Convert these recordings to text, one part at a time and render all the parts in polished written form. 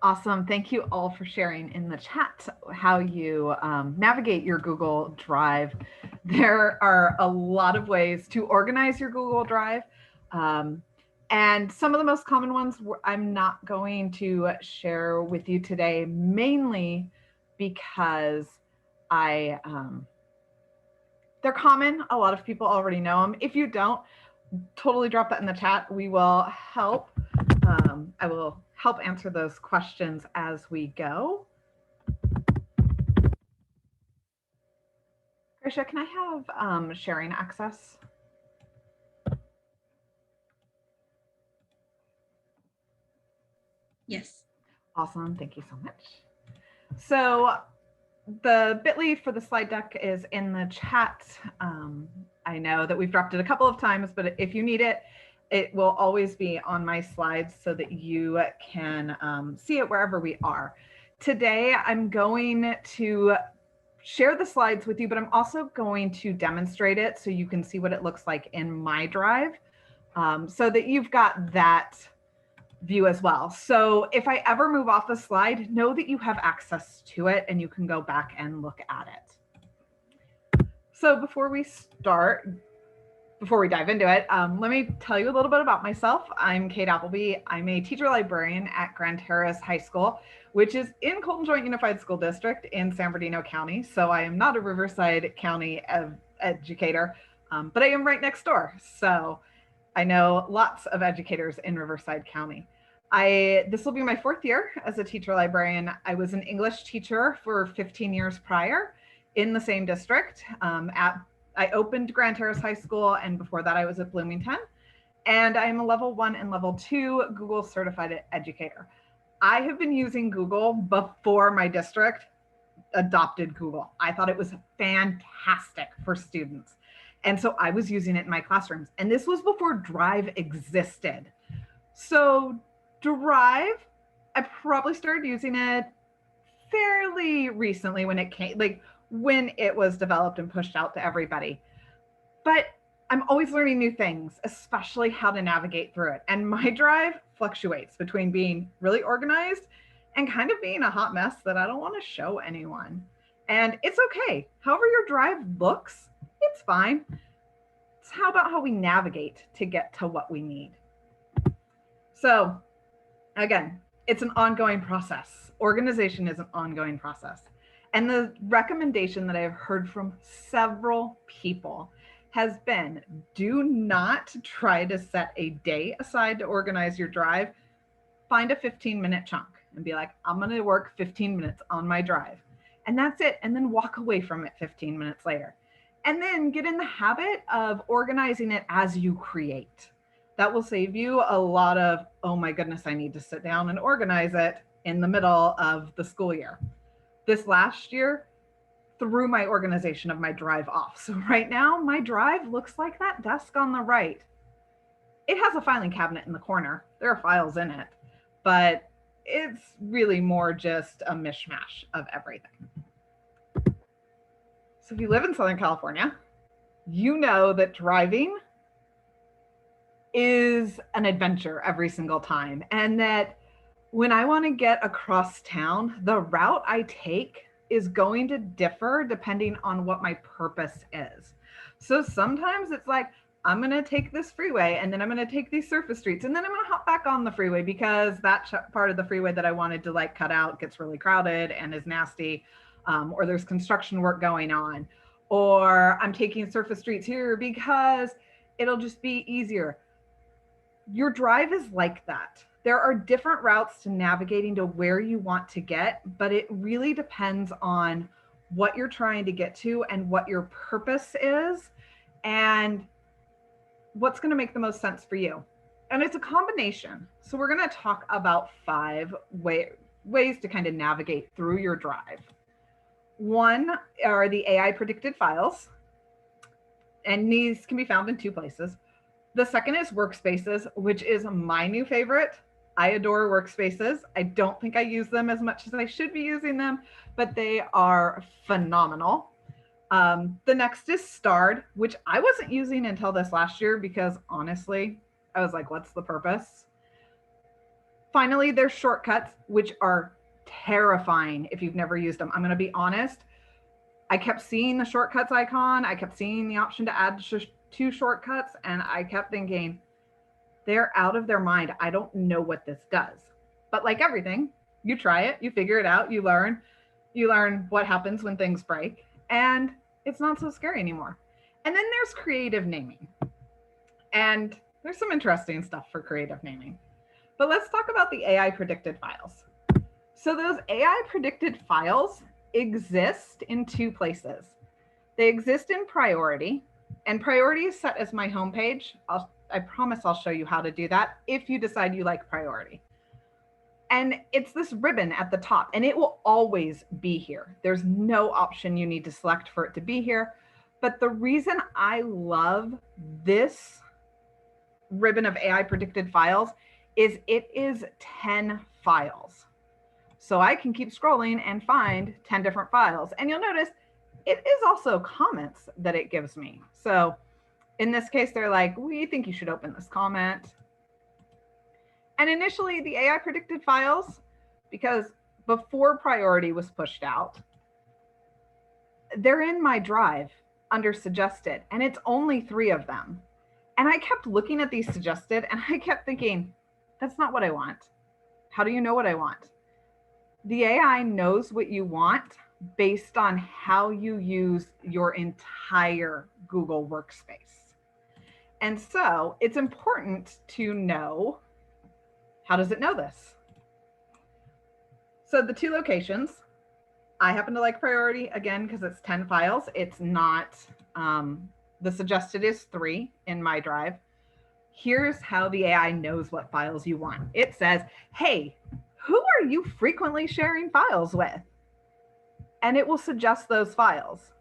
Awesome. Thank you all for sharing in the chat how you navigate your Google Drive. There are a lot of ways to organize your Google Drive. And some of the most common ones I'm not going to share with you today, mainly because they're common. A lot of people already know them. If you don't, totally drop that in the chat. We will help. I will help answer those questions as we go. Grisha, can I have sharing access? Yes. Awesome. Thank you so much. So the bit.ly for the slide deck is in the chat. I know that we've dropped it a couple of times, but if you need it, it will always be on my slides so that you can see it wherever we are. Today, I'm going to share the slides with you, but I'm also going to demonstrate it so you can see what it looks like in my drive, so that you've got that view as well. So if I ever move off the slide, know that you have access to it and you can go back and look at it. So before we dive into it, let me tell you a little bit about myself. I'm Kate Appleby. I'm a teacher librarian at Grand Terrace High School, which is in Colton Joint Unified School District in San Bernardino County. So I am not a Riverside County educator, but I am right next door. So I know lots of educators in Riverside County. This will be my 4th year as a teacher librarian. I was an English teacher for 15 years prior in the same district. I opened Grand Terrace High School, and before that I was at Bloomington. And I am a level 1 and level 2 Google certified educator. I have been using Google before my district adopted Google. I thought it was fantastic for students. And so I was using it in my classrooms. And this was before Drive existed. So Drive, I probably started using it fairly recently when it came, when it was developed and pushed out to everybody. But I'm always learning new things, especially how to navigate through it. And my drive fluctuates between being really organized and kind of being a hot mess that I don't want to show anyone. And it's okay. However your drive looks, it's fine. It's how about how we navigate to get to what we need. So again, it's an ongoing process. Organization is an ongoing process. And the recommendation that I've heard from several people has been, do not try to set a day aside to organize your drive. Find a 15-minute chunk and be like, I'm going to work 15 minutes on my drive. And that's it. And then walk away from it 15 minutes later. And then get in the habit of organizing it as you create. That will save you a lot of, oh my goodness, I need to sit down and organize it in the middle of the school year. This last year, threw my organization of my drive off. So right now, my drive looks like that desk on the right. It has a filing cabinet in the corner. There are files in it, but it's really more just a mishmash of everything. So if you live in Southern California, you know that driving is an adventure every single time. And that when I want to get across town, the route I take is going to differ depending on what my purpose is. So sometimes it's like, I'm going to take this freeway and then I'm going to take these surface streets and then I'm going to hop back on the freeway because that part of the freeway that I wanted to cut out gets really crowded and is nasty, or there's construction work going on, or I'm taking surface streets here because it'll just be easier. Your drive is like that. There are different routes to navigating to where you want to get, but it really depends on what you're trying to get to and what your purpose is and what's going to make the most sense for you. And it's a combination. So we're going to talk about 5 ways to kind of navigate through your drive. One are the AI predicted files, and these can be found in 2 places. The second is Workspaces, which is my new favorite. I adore Workspaces. I don't think I use them as much as I should be using them, but they are phenomenal. The next is Starred, which I wasn't using until this last year because honestly, I was like, what's the purpose? Finally, there's shortcuts, which are terrifying if you've never used them. I'm going to be honest. I kept seeing the shortcuts icon. I kept seeing the option to add two shortcuts, and I kept thinking, they're out of their mind. I don't know what this does. But like everything, you try it, you figure it out, you learn what happens when things break, and it's not so scary anymore. And then there's creative naming. And there's some interesting stuff for creative naming. But let's talk about the AI predicted files. So those AI predicted files exist in two places. They exist in priority, and priority is set as my homepage. I promise I'll show you how to do that if you decide you like priority. And it's this ribbon at the top, and it will always be here. There's no option you need to select for it to be here. But the reason I love this ribbon of AI predicted files is it is 10 files. So I can keep scrolling and find 10 different files. And you'll notice it is also comments that it gives me. So in this case, they're like, we think you should open this comment. And initially the AI predicted files, because before priority was pushed out, they're in my drive under suggested, and it's only 3 of them. And I kept looking at these suggested, and I kept thinking, that's not what I want. How do you know what I want? The AI knows what you want based on how you use your entire Google Workspace. And so it's important to know, how does it know this? So the 2 locations, I happen to like priority again because it's 10 files. It's not, the suggested is 3 in my drive. Here's how the AI knows what files you want. It says, hey, who are you frequently sharing files with? And it will suggest those files.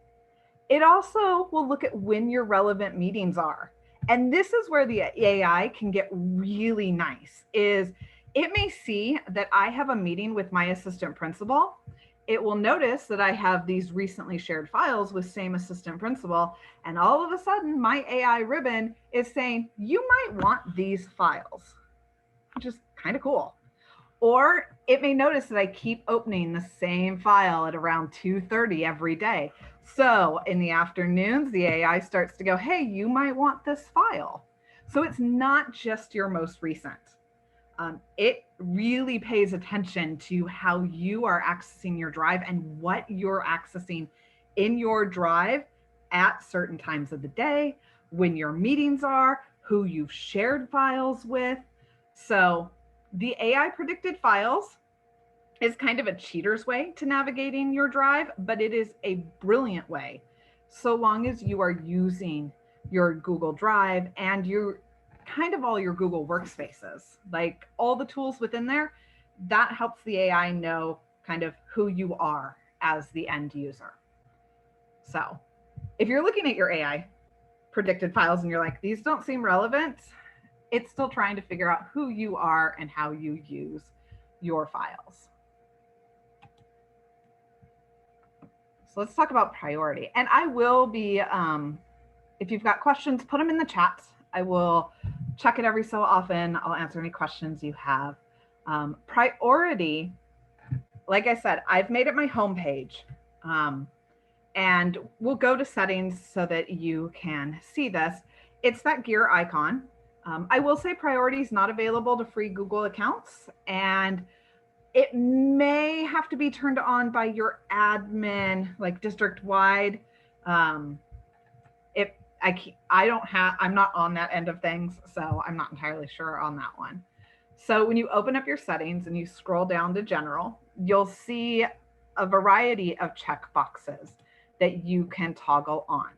It also will look at when your relevant meetings are. And this is where the AI can get really nice, is it may see that I have a meeting with my assistant principal. It will notice that I have these recently shared files with same assistant principal. And all of a sudden my AI ribbon is saying, you might want these files, which is kind of cool. Or it may notice that I keep opening the same file at around 2:30 every day. So in the afternoons, the AI starts to go, hey, you might want this file. So it's not just your most recent. It really pays attention to how you are accessing your drive and what you're accessing in your drive at certain times of the day, when your meetings are, who you've shared files with. So the AI predicted files is kind of a cheater's way to navigating your drive, but it is a brilliant way so long as you are using your Google Drive and your kind of all your Google Workspaces, like all the tools within there. That helps the AI know kind of who you are as the end user. So if you're looking at your AI predicted files and you're like, these don't seem relevant, it's still trying to figure out who you are and how you use your files. So let's talk about priority. And I will be, if you've got questions, put them in the chat. I will check it every so often. I'll answer any questions you have. Priority, like I said, I've made it my homepage. And we'll go to settings so that you can see this. It's that gear icon. I will say priority is not available to free Google accounts, and it may have to be turned on by your admin, like district-wide. I'm not on that end of things, so I'm not entirely sure on that one. So when you open up your settings and you scroll down to general, you'll see a variety of checkboxes that you can toggle on.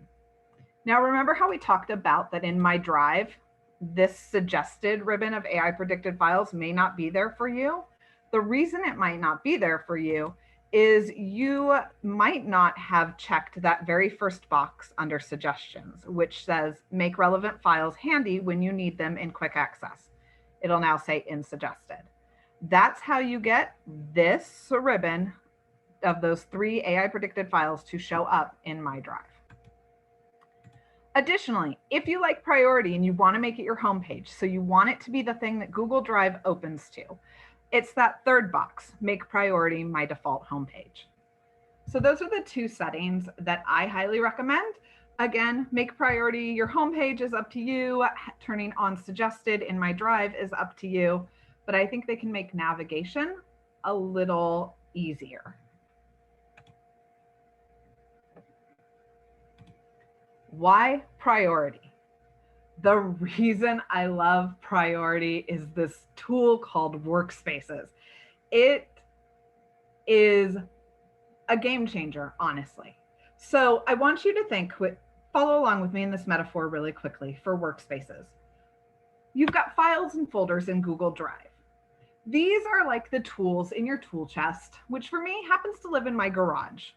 Now, remember how we talked about that in my drive, this suggested ribbon of AI predicted files may not be there for you? The reason it might not be there for you is you might not have checked that very first box under suggestions, which says make relevant files handy when you need them in quick access. It'll now say in suggested. That's how you get this ribbon of those 3 AI predicted files to show up in my drive. Additionally, if you like priority and you want to make it your homepage, so you want it to be the thing that Google Drive opens to, It's that third box, make priority my default homepage. So those are the two settings that I highly recommend. Again, make priority your homepage is up to you. Turning on suggested in my drive is up to you, but I think they can make navigation a little easier. Why priority? The reason I love priority is this tool called Workspaces. It is a game changer, honestly. So I want you to think, follow along with me in this metaphor really quickly for Workspaces. You've got files and folders in Google Drive. These are like the tools in your tool chest, which for me happens to live in my garage.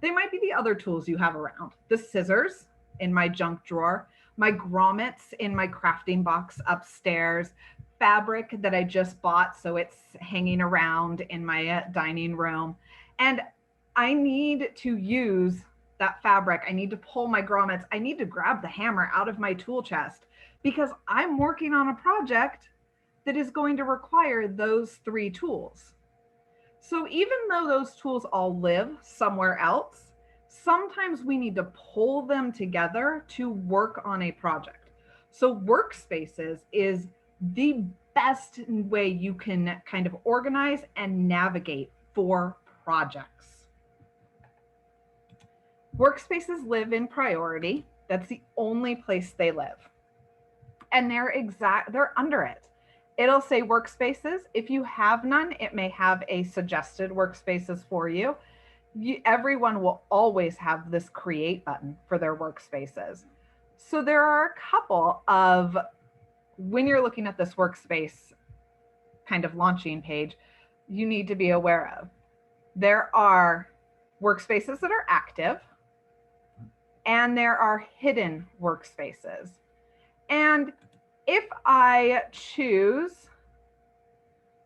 They might be the other tools you have around. The scissors in my junk drawer, my grommets in my crafting box upstairs, fabric that I just bought, so it's hanging around in my dining room. And I need to use that fabric. I need to pull my grommets. I need to grab the hammer out of my tool chest because I'm working on a project that is going to require those three tools. So even though those tools all live somewhere else, sometimes we need to pull them together to work on a project. So Workspaces is the best way you can kind of organize and navigate for projects. Workspaces live in priority. That's the only place they live. And they're under it. It'll say Workspaces. If you have none, it may have a suggested Workspaces for you. Everyone will always have this create button for their Workspaces. So there are a couple of, when you're looking at this workspace kind of launching page, you need to be aware of. There are workspaces that are active, and there are hidden workspaces. And if I choose,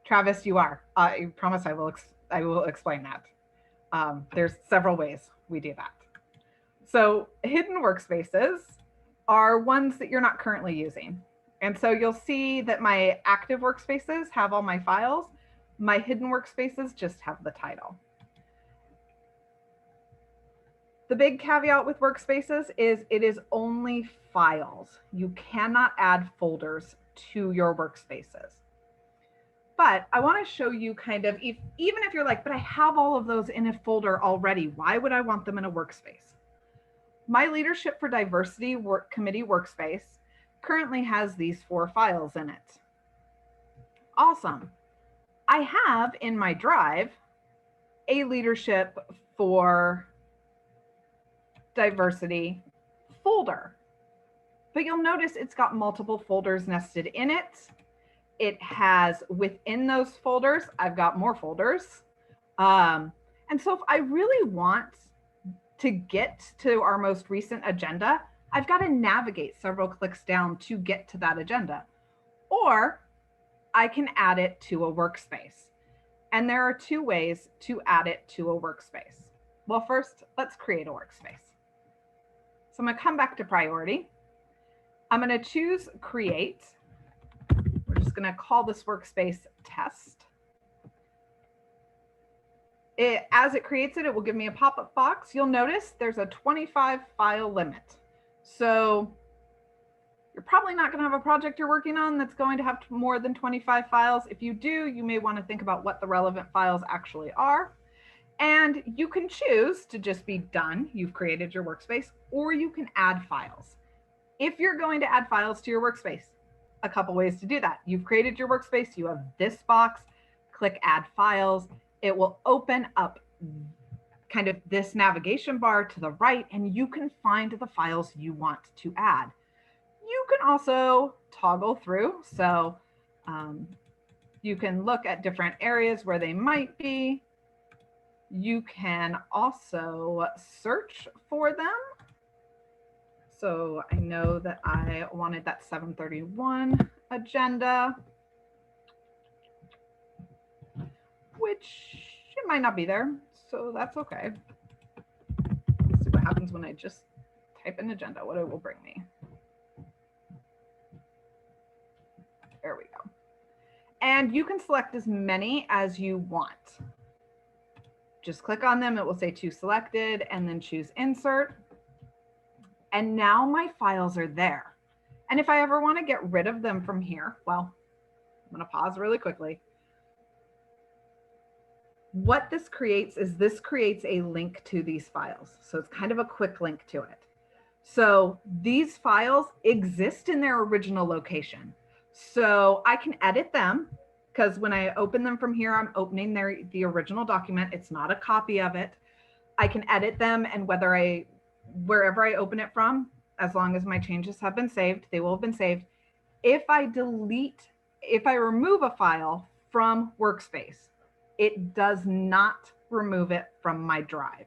Travis, you are, I promise I will explain that. There's several ways we do that. So hidden workspaces are ones that you're not currently using. And so you'll see that my active workspaces have all my files. My hidden workspaces just have the title. The big caveat with Workspaces is it is only files. You cannot add folders to your Workspaces. But I want to show you kind of, even if you're like, but I have all of those in a folder already, why would I want them in a workspace? My Leadership for Diversity Committee workspace currently has these 4 files in it. Awesome. I have in my drive a Leadership for Diversity folder, but you'll notice it's got multiple folders nested in it. It has within those folders, I've got more folders. And so if I really want to get to our most recent agenda, I've got to navigate several clicks down to get to that agenda. Or I can add it to a workspace. And there are 2 ways to add it to a workspace. Well, first, let's create a workspace. So I'm going to come back to priority. I'm going to choose create. We're just going to call this workspace test. As it creates it, it will give me a pop-up box. You'll notice there's a 25 file limit. So you're probably not going to have a project you're working on that's going to have more than 25 files. If you do, you may want to think about what the relevant files actually are. And you can choose to just be done. You've created your workspace, or you can add files. If you're going to add files to your workspace, a couple ways to do that. You've created your workspace, you have this box, click add files. It will open up kind of this navigation bar to the right, and you can find the files you want to add. You can also toggle through. So you can look at different areas where they might be. You can also search for them. So I know that I wanted that 731 agenda, which it might not be there. So that's okay. Let's see what happens when I just type in agenda, what it will bring me. There we go. And you can select as many as you want. Just click on them. It will say choose selected and then choose insert. And now my files are there. And if I ever want to get rid of them from here, well, I'm going to pause really quickly. What this creates is this creates a link to these files. So it's kind of a quick link to it. So these files exist in their original location. So I can edit them because when I open them from here, I'm opening the original document. It's not a copy of it. I can edit them, and wherever I open it from, as long as my changes have been saved, they will have been saved. If I remove a file from Workspace, it does not remove it from my drive.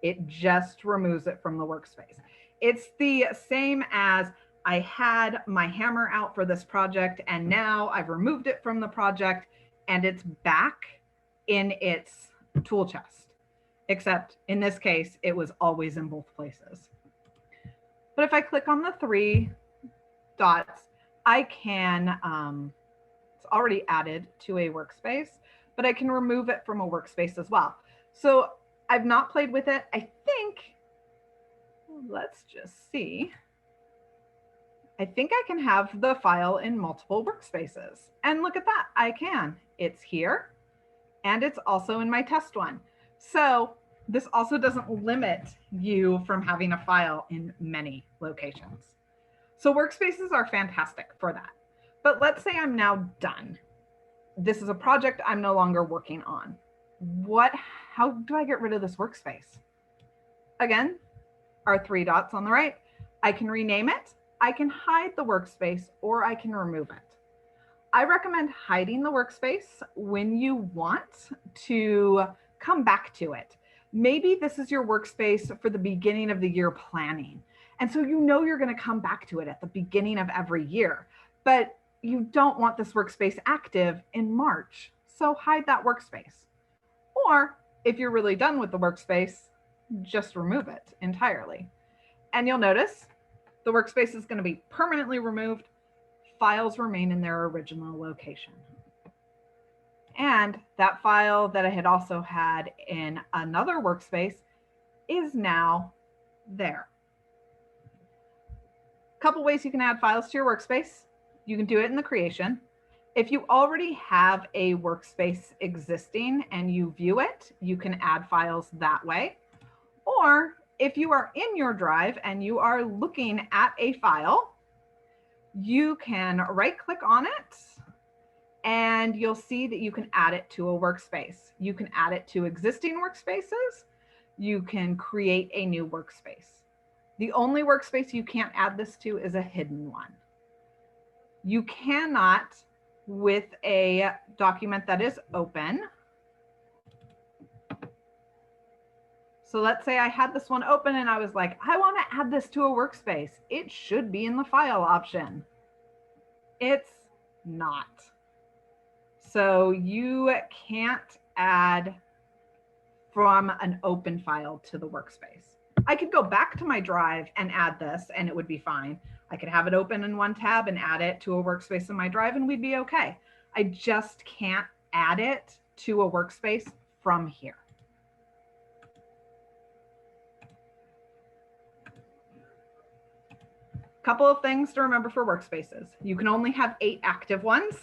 It just removes it from the Workspace. It's the same as I had my hammer out for this project, and now I've removed it from the project and it's back in its tool chest. Except in this case, it was always in both places. But if I click on the 3 dots, I can, it's already added to a workspace, but I can remove it from a workspace as well. So I've not played with it. I think, let's just see. I think I can have the file in multiple workspaces. And look at that, I can. It's here, and it's also in my test one. So this also doesn't limit you from having a file in many locations. So workspaces are fantastic for that. But let's say I'm now done. This is a project I'm no longer working on. How do I get rid of this workspace? Again, our 3 dots on the right. I can rename it, I can hide the workspace, or I can remove it. I recommend hiding the workspace when you want to come back to it. Maybe this is your workspace for the beginning of the year planning. And so you know you're going to come back to it at the beginning of every year, but you don't want this workspace active in March. So hide that workspace. Or if you're really done with the workspace, just remove it entirely. And you'll notice the workspace is going to be permanently removed. Files remain in their original location. And that file that I had also had in another workspace is now there. A couple ways you can add files to your workspace. You can do it in the creation. If you already have a workspace existing and you view it, you can add files that way. Or if you are in your drive and you are looking at a file, you can right-click on it and you'll see that you can add it to a workspace. You can add it to existing workspaces. You can create a new workspace. The only workspace you can't add this to is a hidden one. You cannot, with a document that is open. So let's say I had this one open and I was like, I want to add this to a workspace. It should be in the file option. It's not. So you can't add from an open file to the workspace. I could go back to my drive and add this and it would be fine. I could have it open in one tab and add it to a workspace in my drive and we'd be okay. I just can't add it to a workspace from here. Couple of things to remember for workspaces. You can only have 8 active ones.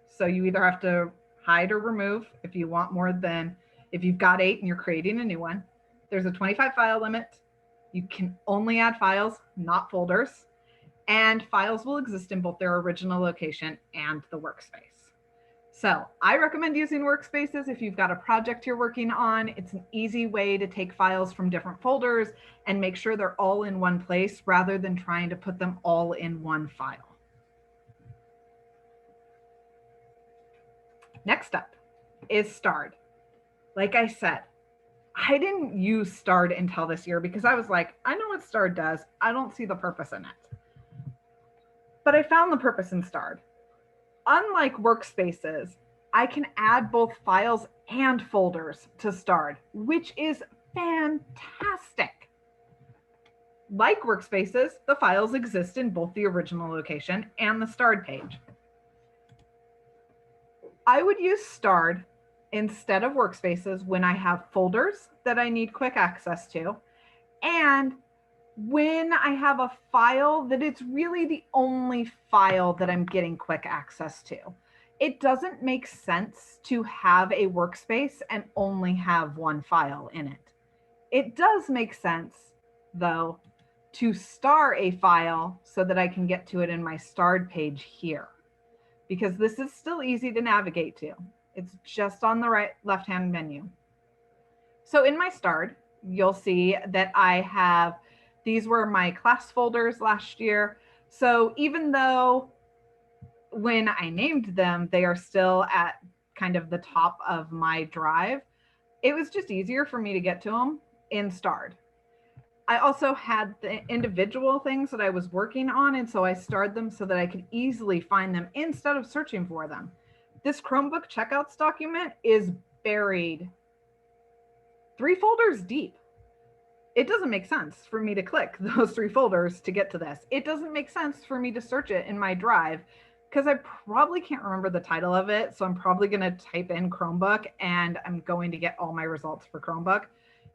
So you either have to hide or remove if you want more than, if you've got 8 and you're creating a new one. There's a 25 file limit. You can only add files, not folders. And files will exist in both their original location and the workspace. So I recommend using Workspaces if you've got a project you're working on. It's an easy way to take files from different folders and make sure they're all in one place rather than trying to put them all in one file. Next up is starred. Like I said, I didn't use starred until this year because I was like, I know what starred does. I don't see the purpose in it. But I found the purpose in starred. Unlike Workspaces, I can add both files and folders to starred, which is fantastic. Like Workspaces, the files exist in both the original location and the starred page. I would use starred instead of Workspaces when I have folders that I need quick access to, and when I have a file that it's really the only file that I'm getting quick access to. It doesn't make sense to have a workspace and only have one file in it. It does make sense, though, to star a file so that I can get to it in my starred page here, because this is still easy to navigate to. It's just on the left-hand menu. So in my starred, you'll see that I have, these were my class folders last year. So even though when I named them, they are still at kind of the top of my drive, it was just easier for me to get to them in starred. I also had the individual things that I was working on, and so I starred them so that I could easily find them instead of searching for them. This Chromebook checkouts document is buried 3 folders deep. It doesn't make sense for me to click those 3 folders to get to this. It doesn't make sense for me to search it in my drive because I probably can't remember the title of it. So I'm probably going to type in Chromebook and I'm going to get all my results for Chromebook.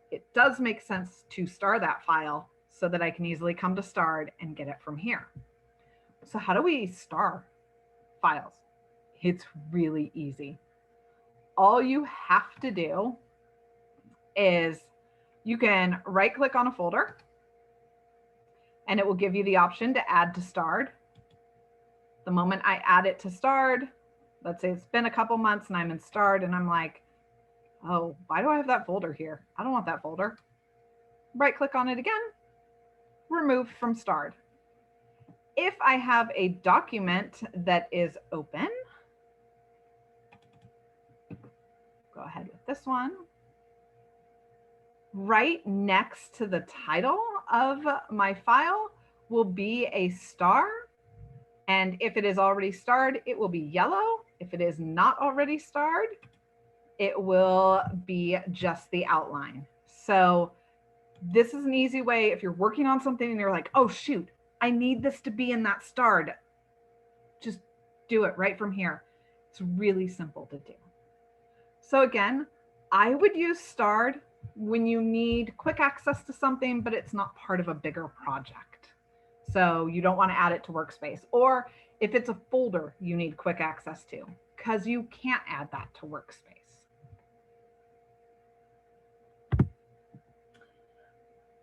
It does make sense to star that file so that I can easily come to starred and get it from here. So how do we star files? It's really easy. All you have to do is you can right click on a folder and it will give you the option to add to starred. The moment I add it to starred, let's say it's been a couple months and I'm in starred and I'm like, oh, why do I have that folder here? I don't want that folder. Right click on it again, remove from starred. If I have a document that is open, go ahead with this one. Right next to the title of my file will be a star. And if it is already starred, it will be yellow. If it is not already starred, it will be just the outline. So this is an easy way if you're working on something and you're like, oh shoot, I need this to be in that starred. Just do it right from here. It's really simple to do. So again, I would use starred when you need quick access to something, but it's not part of a bigger project. So you don't want to add it to Workspace, or if it's a folder you need quick access to, because you can't add that to Workspace.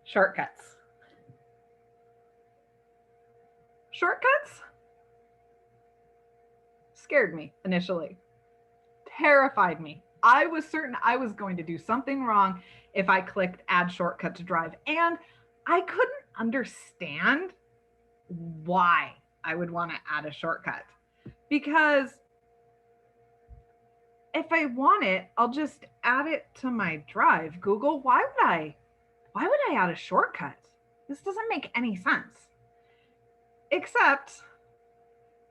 Shortcuts. Shortcuts scared me initially, terrified me. I was certain I was going to do something wrong if I clicked add shortcut to drive. And I couldn't understand why I would want to add a shortcut, because if I want it, I'll just add it to my drive. Google, why would I add a shortcut? This doesn't make any sense. Except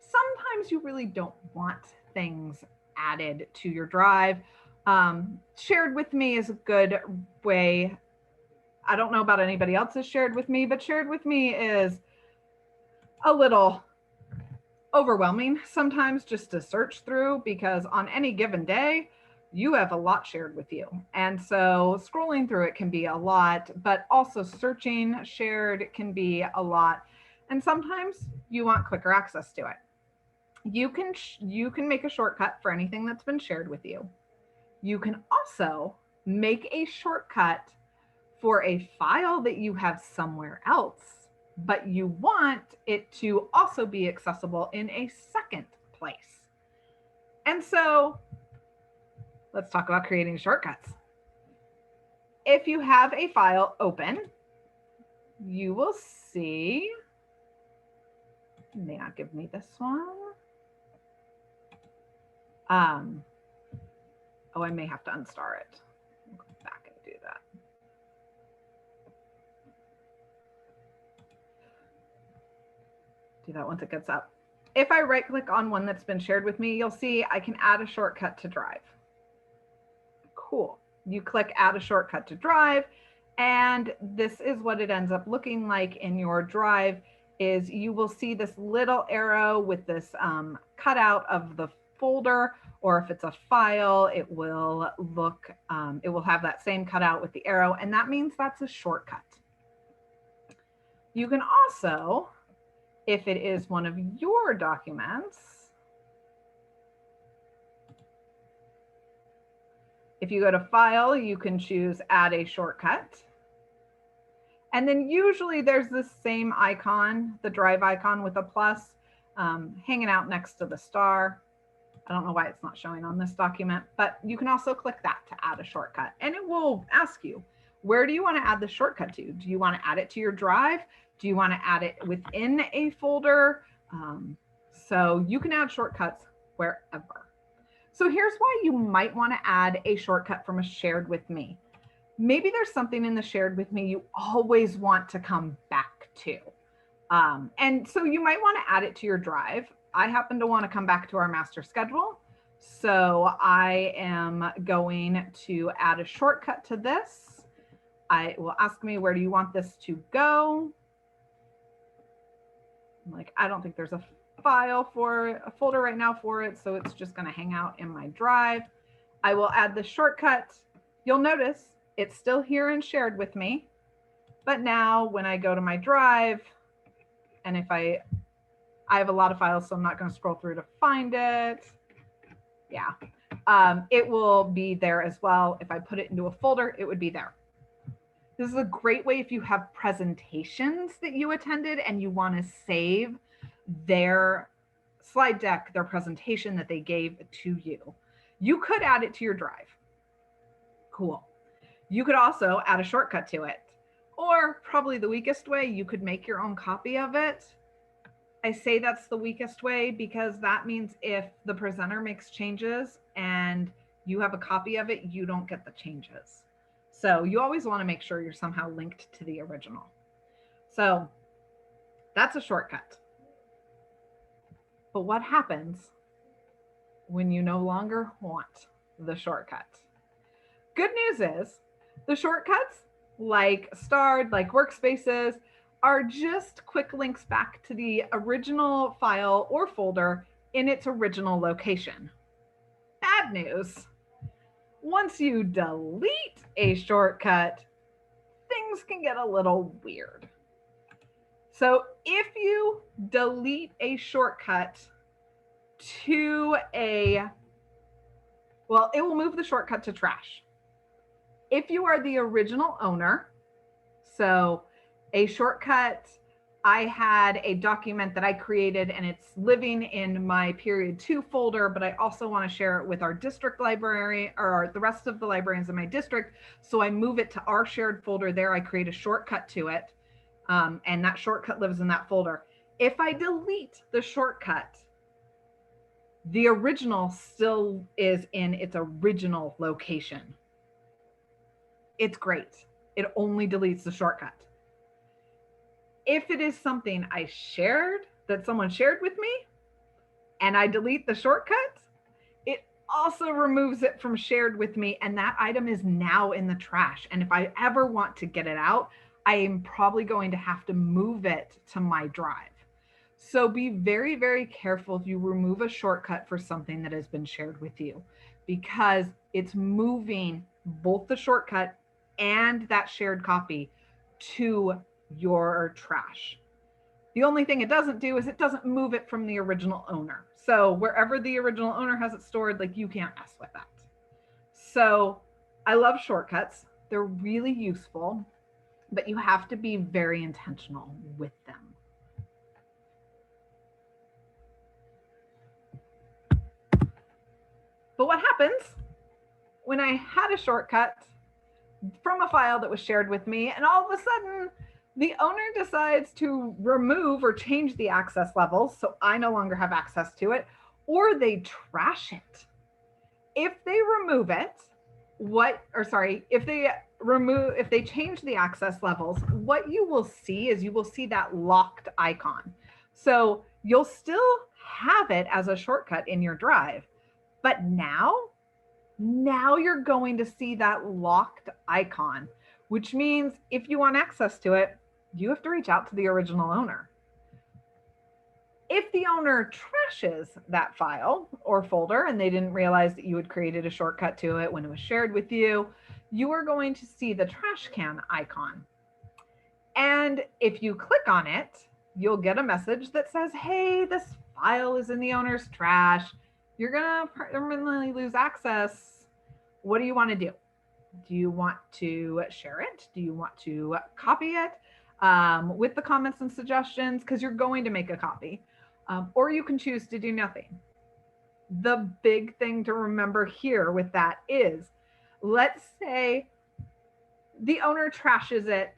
sometimes you really don't want things added to your drive. Shared with me is a good way. I don't know about anybody else's shared with me, but shared with me is a little overwhelming sometimes just to search through, because on any given day, you have a lot shared with you. And so scrolling through it can be a lot, but also searching shared can be a lot. And sometimes you want quicker access to it. You can make a shortcut for anything that's been shared with you. You can also make a shortcut for a file that you have somewhere else, but you want it to also be accessible in a second place. And so let's talk about creating shortcuts. If you have a file open, you will see, it may not give me this one. Oh, I may have to unstar it. I'll go back and do that. Do that once it gets up. If I right click on one that's been shared with me, you'll see I can add a shortcut to drive. Cool. You click add a shortcut to drive, and this is what it ends up looking like in your drive. Is you will see this little arrow with this cutout of the folder or if it's a file, it will look, it will have that same cutout with the arrow, and that means that's a shortcut. You can also, if it is one of your documents, if you go to File, you can choose Add a Shortcut. And then usually there's this same icon, the drive icon with a plus, hanging out next to the star. I don't know why it's not showing on this document, but you can also click that to add a shortcut. And it will ask you, where do you want to add the shortcut to? Do you want to add it to your drive? Do you want to add it within a folder? So you can add shortcuts wherever. So here's why you might want to add a shortcut from a shared with me. Maybe there's something in the shared with me you always want to come back to. And so you might want to add it to your drive. I happen to want to come back to our master schedule. So I am going to add a shortcut to this. I will ask me, where do you want this to go? Like, I don't think there's a file for a folder right now for it. So it's just going to hang out in my drive. I will add the shortcut. You'll notice it's still here and shared with me. But now when I go to my drive, and if I have a lot of files, so I'm not going to scroll through to find it. Yeah, it will be there as well. If I put it into a folder, it would be there. This is a great way if you have presentations that you attended and you want to save their slide deck, their presentation that they gave to you. You could add it to your drive. Cool. You could also add a shortcut to it. Or probably the weakest way, you could make your own copy of it. I say that's the weakest way because that means if the presenter makes changes and you have a copy of it, you don't get the changes. So you always want to make sure you're somehow linked to the original. So that's a shortcut. But what happens when you no longer want the shortcut? Good news is the shortcuts, like Starred, like Workspaces, are just quick links back to the original file or folder in its original location. Bad news, once you delete a shortcut, things can get a little weird. So if you delete a shortcut to well, it will move the shortcut to trash. If you are the original owner, so a shortcut, I had a document that I created and it's living in my period 2 folder, but I also want to share it with our district library or the rest of the librarians in my district. So I move it to our shared folder there. I create a shortcut to it. And that shortcut lives in that folder. If I delete the shortcut, the original still is in its original location. It's great. It only deletes the shortcut. If it is something I shared, that someone shared with me, and I delete the shortcut, it also removes it from shared with me, and that item is now in the trash. And if I ever want to get it out, I am probably going to have to move it to my drive. So be very, very careful if you remove a shortcut for something that has been shared with you, because it's moving both the shortcut and that shared copy to your trash. The only thing it doesn't do is it doesn't move it from the original owner. So wherever the original owner has it stored, like, you can't mess with that. So I love shortcuts. They're really useful, but you have to be very intentional with them. But what happens when I had a shortcut from a file that was shared with me, and all of a sudden the owner decides to remove or change the access levels, so I no longer have access to it, or they trash it? If they remove it, if they change the access levels, what you will see is you will see that locked icon. So you'll still have it as a shortcut in your drive, but now you're going to see that locked icon, which means if you want access to it, you have to reach out to the original owner. If the owner trashes that file or folder and they didn't realize that you had created a shortcut to it when it was shared with you, you are going to see the trash can icon. And if you click on it, you'll get a message that says, hey, this file is in the owner's trash. You're going to permanently lose access. What do you want to do? Do you want to share it? Do you want to copy it with the comments and suggestions? Because you're going to make a copy. Or you can choose to do nothing. The big thing to remember here with that is, let's say the owner trashes it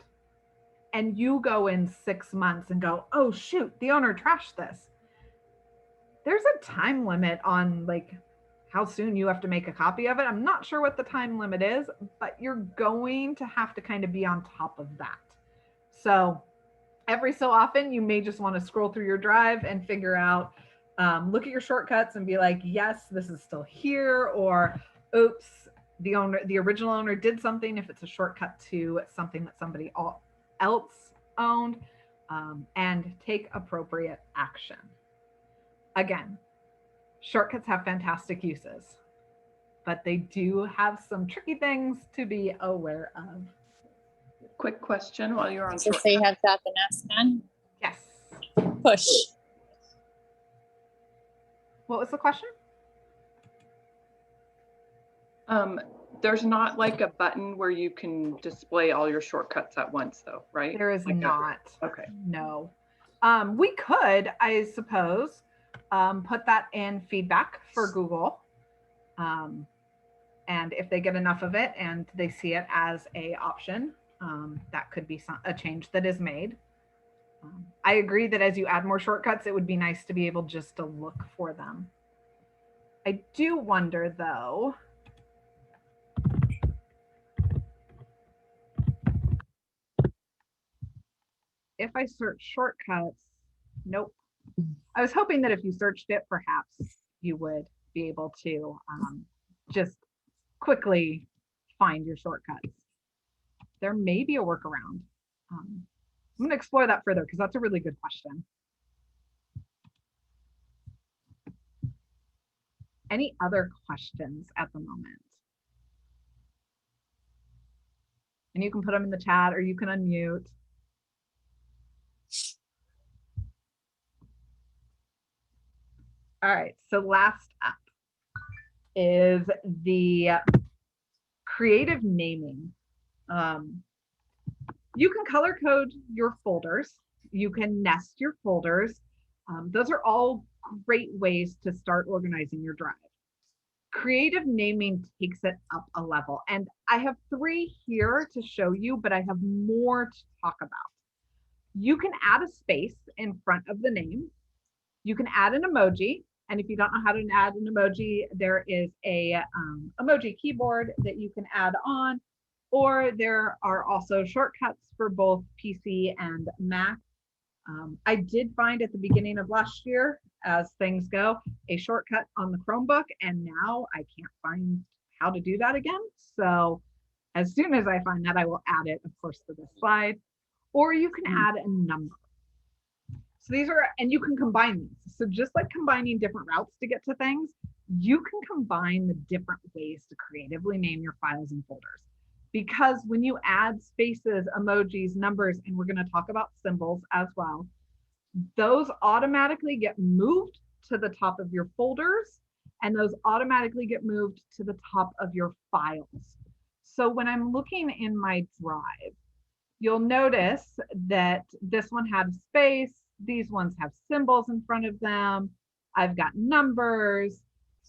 and you go in 6 months and go, oh shoot, the owner trashed this. There's a time limit on like how soon you have to make a copy of it. I'm not sure what the time limit is, but you're going to have to kind of be on top of that. So every so often, you may just want to scroll through your drive and figure out, look at your shortcuts and be like, yes, this is still here, or oops, the original owner did something if it's a shortcut to something that somebody else owned, and take appropriate action. Again, shortcuts have fantastic uses, but they do have some tricky things to be aware of. Quick question while you're on So shortcut. say you have got the mask on. Yes. Push. What was the question? There's not like a button where you can display all your shortcuts at once though, right? There is like not. Okay. No. We could, I suppose, put that in feedback for Google. And if they get enough of it and they see it as a option, that could be a change that is made. I agree that as you add more shortcuts, it would be nice to be able just to look for them. I do wonder though, if I search shortcuts, nope. I was hoping that if you searched it, perhaps you would be able to just quickly find your shortcuts. There may be a workaround. I'm going to explore that further because that's a really good question. Any other questions at the moment? And you can put them in the chat or you can unmute. All right, so last up is the creative naming. You can color code your folders. You can nest your folders. Those are all great ways to start organizing your drive. Creative naming takes it up a level. And I have 3 here to show you, but I have more to talk about. You can add a space in front of the name. You can add an emoji. And if you don't know how to add an emoji, there is a emoji keyboard that you can add on, or there are also shortcuts for both PC and Mac. I did find at the beginning of last year, as things go, a shortcut on the Chromebook, and now I can't find how to do that again. So as soon as I find that, I will add it, of course, to this slide. Or you can add a number. So these are, and you can combine these. So just like combining different routes to get to things, you can combine the different ways to creatively name your files and folders. Because when you add spaces, emojis, numbers, and we're going to talk about symbols as well, those automatically get moved to the top of your folders, and those automatically get moved to the top of your files. So when I'm looking in my drive, you'll notice that this one had a space. These ones have symbols in front of them. I've got numbers.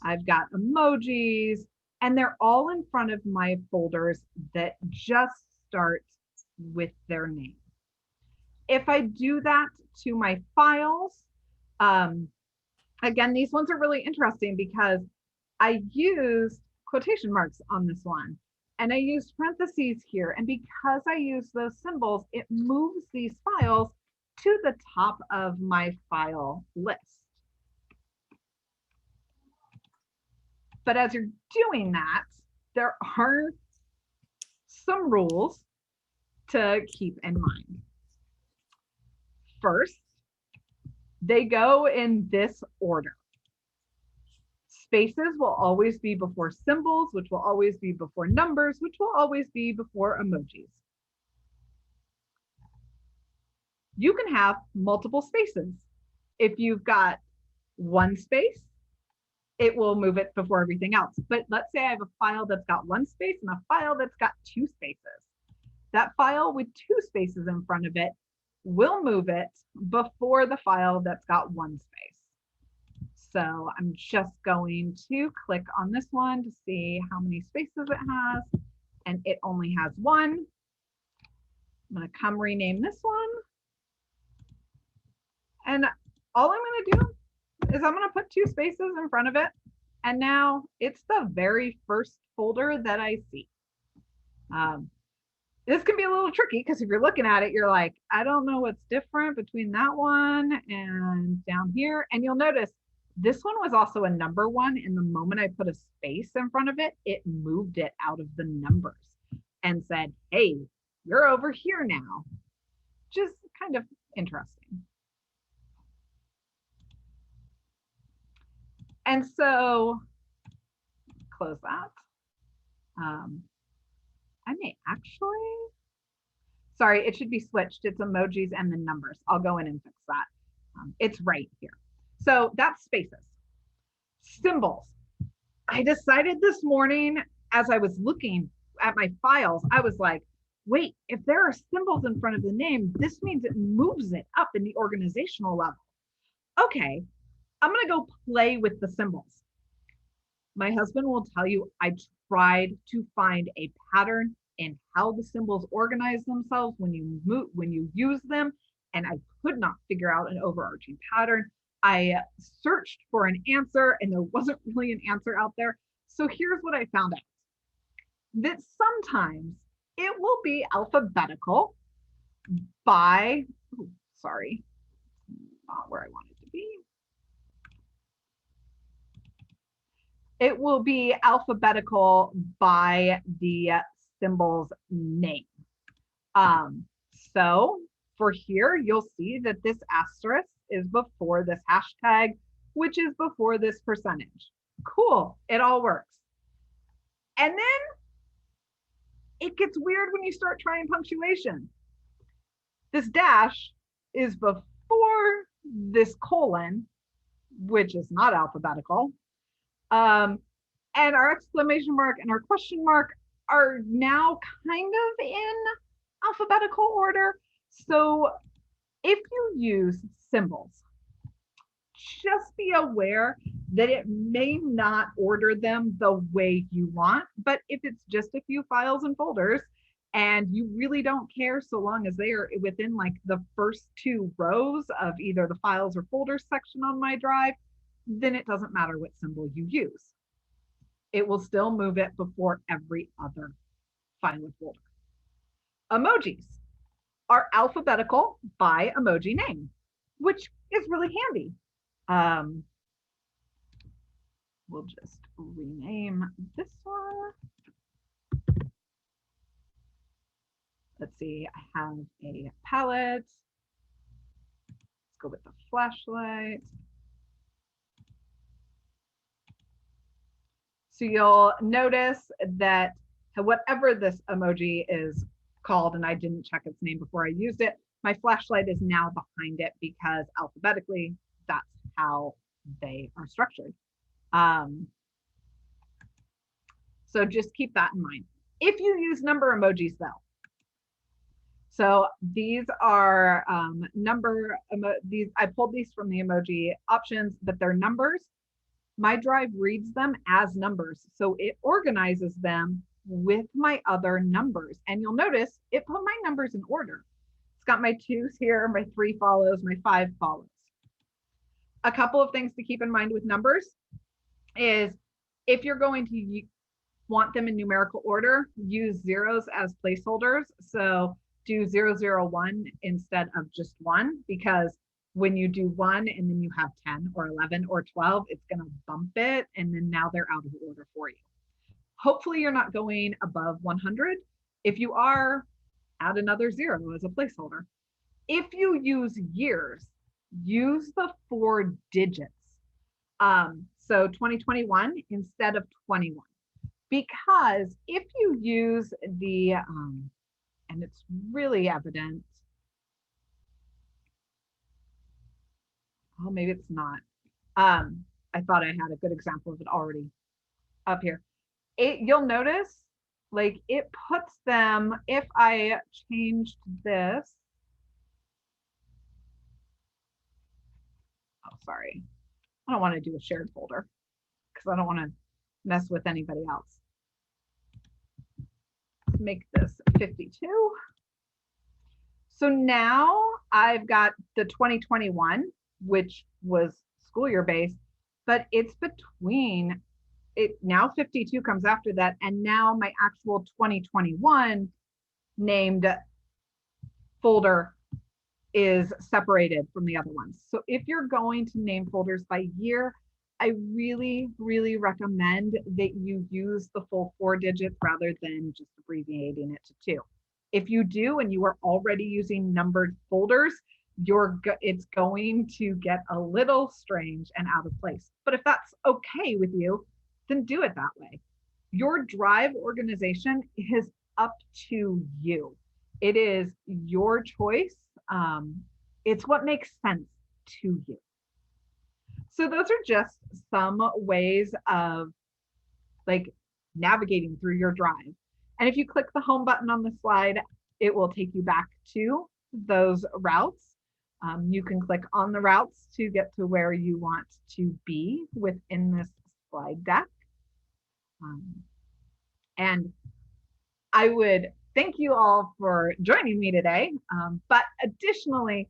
I've got emojis. And they're all in front of my folders that just start with their name. If I do that to my files, again, these ones are really interesting because I used quotation marks on this one. And I used parentheses here. And because I use those symbols, it moves these files to the top of my file list. But as you're doing that, there are some rules to keep in mind. First, They go in this order. Spaces will always be before symbols, which will always be before numbers, which will always be before emojis. You can have multiple spaces. If you've got one space, it will move it before everything else. But let's say I have a file that's got one space and a file that's got two spaces. That file with two spaces in front of it will move it before the file that's got one space. So I'm just going to click on this one to see how many spaces it has, and it only has one. I'm going to come rename this one. And all I'm going to do is I'm going to put two spaces in front of it. And now it's the very first folder that I see. This can be a little tricky because if you're looking at it, you're like, I don't know what's different between that one and down here. And you'll notice this one was also a number one. And the moment I put a space in front of it, it moved it out of the numbers and said, hey, you're over here now. Just kind of interesting. And so close that. I may actually, sorry, it should be switched. It's emojis and the numbers. I'll go in and fix that. It's right here. So that's spaces. Symbols. I decided this morning as I was looking at my files, I was like, wait, if there are symbols in front of the name, this means it moves it up in the organizational level. Okay, I'm gonna go play with the symbols. My husband will tell you I tried to find a pattern in how the symbols organize themselves when you use them, and I could not figure out an overarching pattern. I searched for an answer and there wasn't really an answer out there. So here's what I found out. That sometimes it will be alphabetical by, sorry, not where I want it to be. It will be alphabetical by the symbol's name. So for here, you'll see that this asterisk is before this hashtag, which is before this percentage. Cool, it all works. And then it gets weird when you start trying punctuation. This dash is before this colon, which is not alphabetical. And our exclamation mark and our question mark are now kind of in alphabetical order. So if you use symbols, just be aware that it may not order them the way you want, but if it's just a few files and folders and you really don't care, so long as they are within like the first two rows of either the files or folders section on my drive, then it doesn't matter what symbol you use. It will still move it before every other file or folder. Emojis are alphabetical by emoji name, which is really handy. We'll just rename this one. Let's see, I have a palette. Let's go with the flashlight. So you'll notice that whatever this emoji is called, and I didn't check its name before I used it, my flashlight is now behind it because alphabetically, that's how they are structured. So just keep that in mind. If you use number emojis though, so these are I pulled these from the emoji options, but they're numbers. My drive reads them as numbers, so it organizes them with my other numbers. And you'll notice it put my numbers in order. It's got my 2s here, my 3 follows, my 5 follows. A couple of things to keep in mind with numbers is if you're going to want them in numerical order, use zeros as placeholders. So do 001 instead of just 1, because when you do 1 and then you have 10 or 11 or 12, it's going to bump it, and then now they're out of order for you. Hopefully you're not going above 100. If you are, add another 0 as a placeholder. If you use years, use the 4 digits. So 2021 instead of 21. Because if you use the, and it's really evident, oh, maybe it's not. I thought I had a good example of it already up here. You'll notice, like, it puts them, if I changed this, oh, sorry. I don't want to do a shared folder because I don't want to mess with anybody else. Make this 52. So now I've got the 2021, which was school year based, but it's between it. Now 52 comes after that. And now my actual 2021 named folder is separated from the other ones. So if you're going to name folders by year, I really, really recommend that you use the full 4 digits rather than just abbreviating it to 2. If you do and you are already using numbered folders, it's going to get a little strange and out of place. But if that's okay with you, then do it that way. Your drive organization is up to you. It is your choice. It's what makes sense to you. So those are just some ways of like navigating through your drive. And if you click the home button on the slide, it will take you back to those routes. You can click on the routes to get to where you want to be within this slide deck. And I would thank you all for joining me today. But additionally,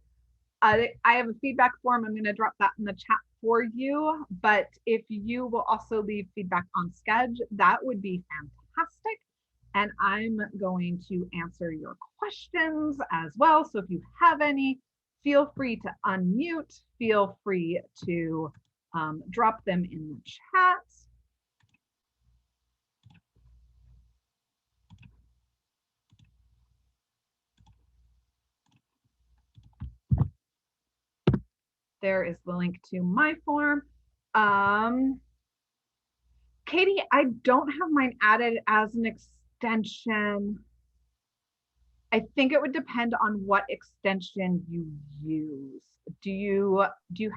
I have a feedback form. I'm going to drop that in the chat for you. But if you will also leave feedback on Sketch, that would be fantastic. And I'm going to answer your questions as well. So if you have any, feel free to unmute. Feel free to drop them in the chat. There is the link to my form. Katie, I don't have mine added as an extension. I think it would depend on what extension you use. Do you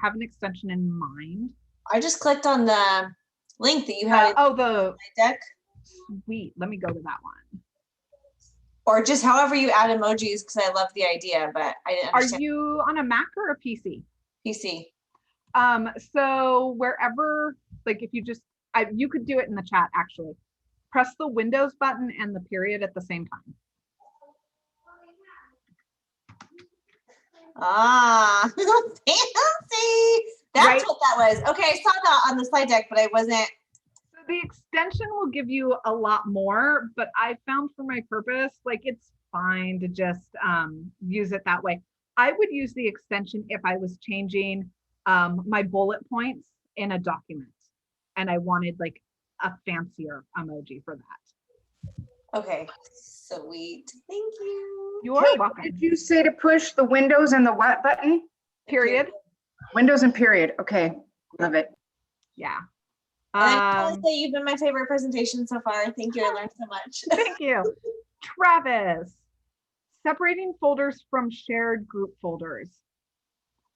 have an extension in mind? I just clicked on the link that you had. Oh, the deck. Sweet. Let me go to that one. Or just however you add emojis, because I love the idea, but I didn't understand. Are you on a Mac or a PC? PC. So wherever, like if you just, you could do it in the chat actually. Press the Windows button and the period at the same time. Ah, fancy. That's right. What that was. Okay, I saw that on the slide deck, but I wasn't. So the extension will give you a lot more, but I found for my purpose, like it's fine to just use it that way. I would use the extension if I was changing my bullet points in a document and I wanted like a fancier emoji for that. Okay, sweet. Thank you. You are welcome. Did you say to push the Windows and the what button? Period. Windows and period. Okay, love it. Yeah. And I want to say you've been my favorite presentation so far. Thank you. I learned so much. Thank you. Travis, separating folders from shared group folders.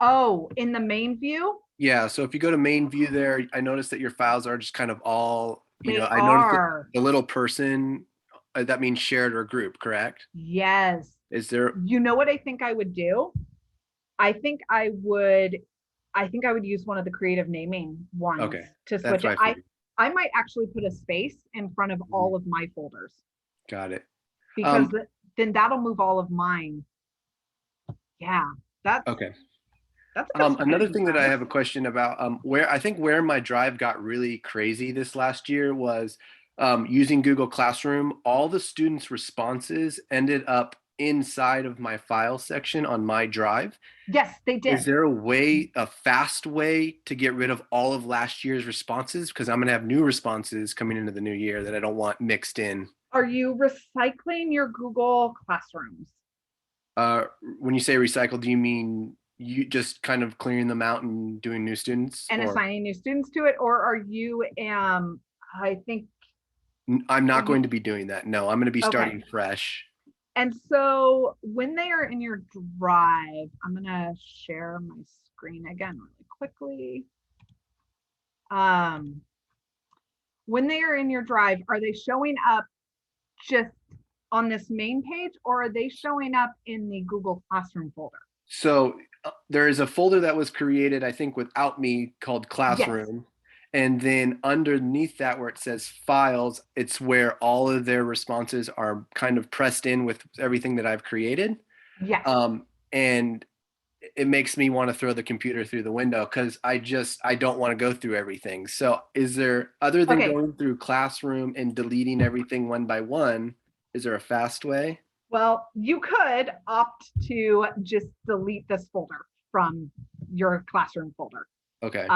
Oh, in the main view? Yeah, so if you go to main view there, I noticed that your files are just kind of all, I noticed the little person, that means shared or group, correct? Yes. Is there? You know what I think I would do? I think I would use one of the creative naming ones to switch it. I might actually put a space in front of all of my folders. Got it. Because then that'll move all of mine. Yeah, that's okay. That's another thing that I have a question about, where my drive got really crazy this last year was using Google Classroom. All the students' responses ended up inside of my file section on my drive. Yes, they did. Is there a fast way to get rid of all of last year's responses? Because I'm going to have new responses coming into the new year that I don't want mixed in. Are you recycling your Google Classrooms? When you say recycle, do you mean You just kind of clearing them out and doing new students? And or- assigning new students to it, or are you, I think, I'm not you- going to be doing that. No, I'm going to be Okay. starting fresh. and so when they are in your drive, I'm gonna share my screen again really quickly. When they are in your drive, are they showing up just on this main page, or are they showing up in the Google Classroom folder? So there is a folder that was created, I think, without me called Classroom. And then underneath that, where it says files, it's where all of their responses are kind of pressed in with everything that I've created. Yes. And it makes me want to throw the computer through the window because I don't want to go through everything. So is there, other than Okay. going through Classroom and deleting everything one by one, is there a fast way? Well, you could opt to just delete this folder from your Classroom folder. Okay.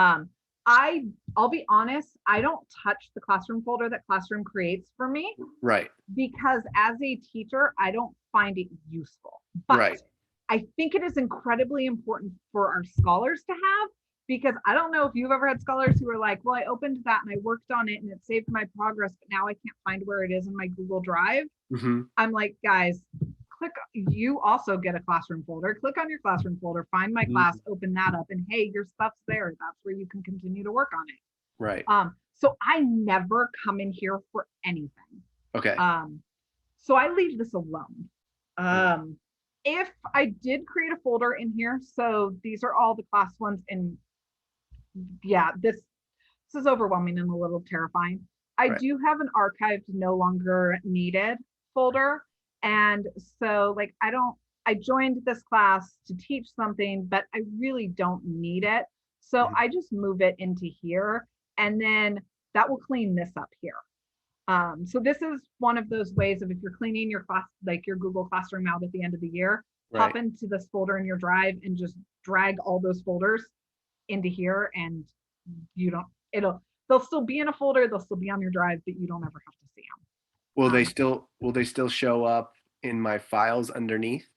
I'll be honest, I don't touch the Classroom folder that Classroom creates for me Right. because as a teacher, I don't find it useful. But Right. I think it is incredibly important for our scholars to have, because I don't know if you've ever had scholars who are like, well, I opened that and I worked on it and it saved my progress, but now I can't find where it is in my Google Drive. Mm-hmm. I'm like, guys, you also get a Classroom folder, click on your Classroom folder, find my Mhm. class, open that up, and hey, your stuff's there. That's where you can continue to work on it. Right. So I never come in here for anything. Okay. So I leave this alone. If I did create a folder in here, so these are all the class ones, and yeah, this is overwhelming and a little terrifying. I Right. do have an archived no longer needed folder. And so like, I joined this class to teach something, but I really don't need it. So Mhm. I just move it into here, and then that will clean this up here. So this is one of those ways of, if you're cleaning your class, like your Google Classroom out at the end of the year, pop Right. into this folder in your drive and just drag all those folders into here, and you don't, they'll still be in a folder, they'll still be on your drive, but you don't ever have to see them. Will they still show up in my files underneath?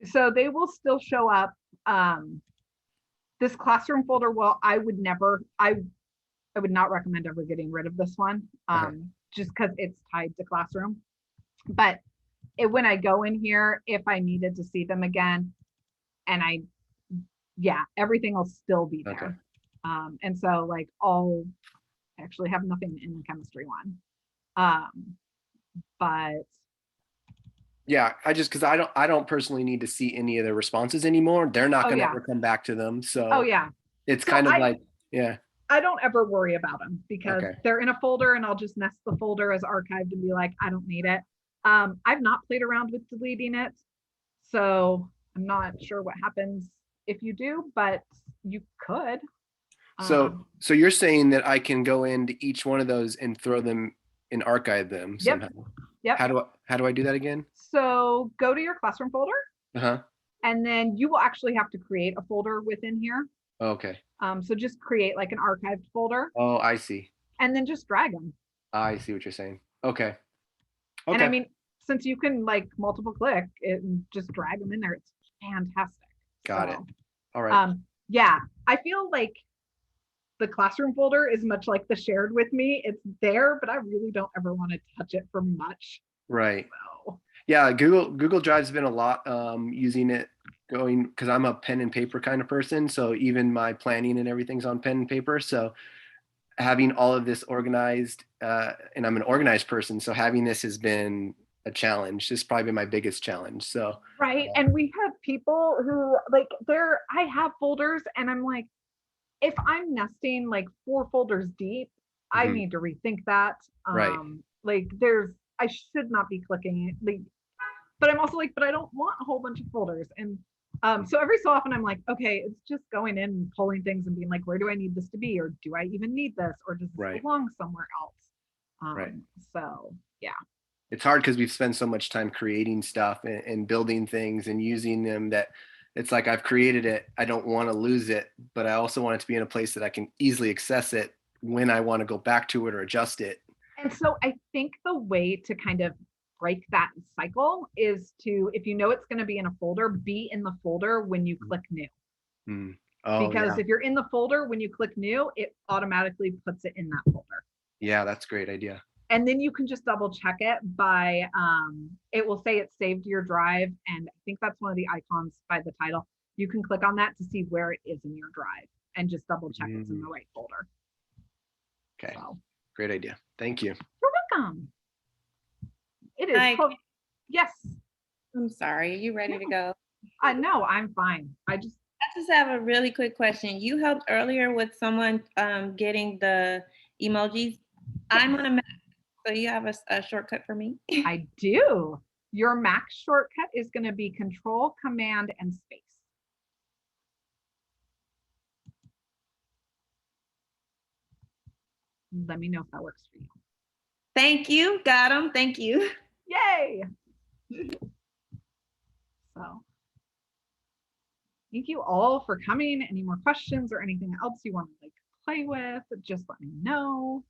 So they will still show up. This Classroom folder, well, I would not recommend ever getting rid of this one, just because it's tied to Classroom. But when I go in here, if I needed to see them again, and everything will still be there. Okay. And so like I'll actually have nothing in the chemistry one. But Yeah, because I don't personally need to see any of their responses anymore. They're not going to ever come back to them. So it's So kind of like, yeah. I don't ever worry about them because Okay. they're in a folder, and I'll just nest the folder as archived and be like, I don't need it. I've not played around with deleting it, so I'm not sure what happens if you do, but you could. So you're saying that I can go into each one of those and throw them and archive them Yep. somehow? Yep. How do I do that again? So go to your Classroom folder, Uh-huh. and then you will actually have to create a folder within here. Okay. So just create like an archived folder, Oh, I see. and then just drag them. I see what you're saying. Okay. And I Okay. mean, since you can like multiple click it and just drag them in there, it's fantastic. Got it. So, All right. yeah, I feel like the Classroom folder is much like the shared with me. It's there, but I really don't ever want to touch it for much. Right. So Yeah, Google Drive's been a lot using it going because I'm a pen and paper kind of person. So even my planning and everything's on pen and paper. So having all of this organized, and I'm an organized person, so having this has been a challenge. This has probably been my biggest challenge. So right. And we have people who like I have folders, and I'm like, if I'm nesting like 4 folders deep, I Mhm. need to rethink that. Right. Like I should not be clicking it. Like, but I'm also like, but I don't want a whole bunch of folders. And so every so often I'm like, okay, it's just going in and pulling things and being like, where do I need this to be? Or do I even need this? Or does this Right. belong somewhere else? Right. So yeah. it's hard because we've spent so much time creating stuff and building things and using them that it's like I've created it. I don't want to lose it, but I also want it to be in a place that I can easily access it when I want to go back to it or adjust it. And so I think the way to kind of break that cycle is to, if you know it's going to be in a folder, be in the folder when you click new. Oh, Because yeah. if you're in the folder when you click new, it automatically puts it in that folder. Yeah, that's a great idea. And then you can just double check it by, it will say it's saved to your drive. And I think that's one of the icons by the title. You can click on that to see where it is in your drive and just double check it's in the right folder. Okay, So, great idea. Thank you. you're welcome. It is. Hi. Yes. I'm sorry. Are you ready to go? No, I'm fine. I just have a really quick question. You helped earlier with someone getting the emojis. I'm on a Mac, so you have a shortcut for me? I do. Your Mac shortcut is going to be Control, Command, and Space. Let me know if that works for you. Thank you. Got them. Thank you. Yay. So thank you all for coming. Any more questions or anything else you want to like play with, just let me know.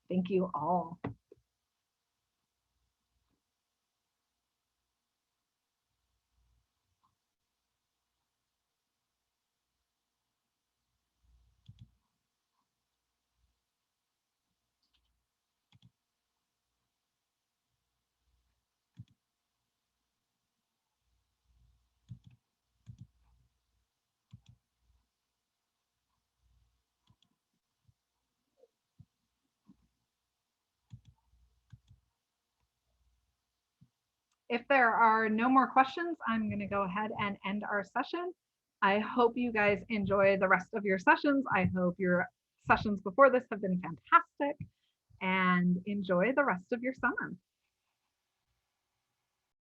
Thank you all. If there are no more questions, I'm going to go ahead and end our session. I hope you guys enjoy the rest of your sessions. I hope your sessions before this have been fantastic, and enjoy the rest of your summer.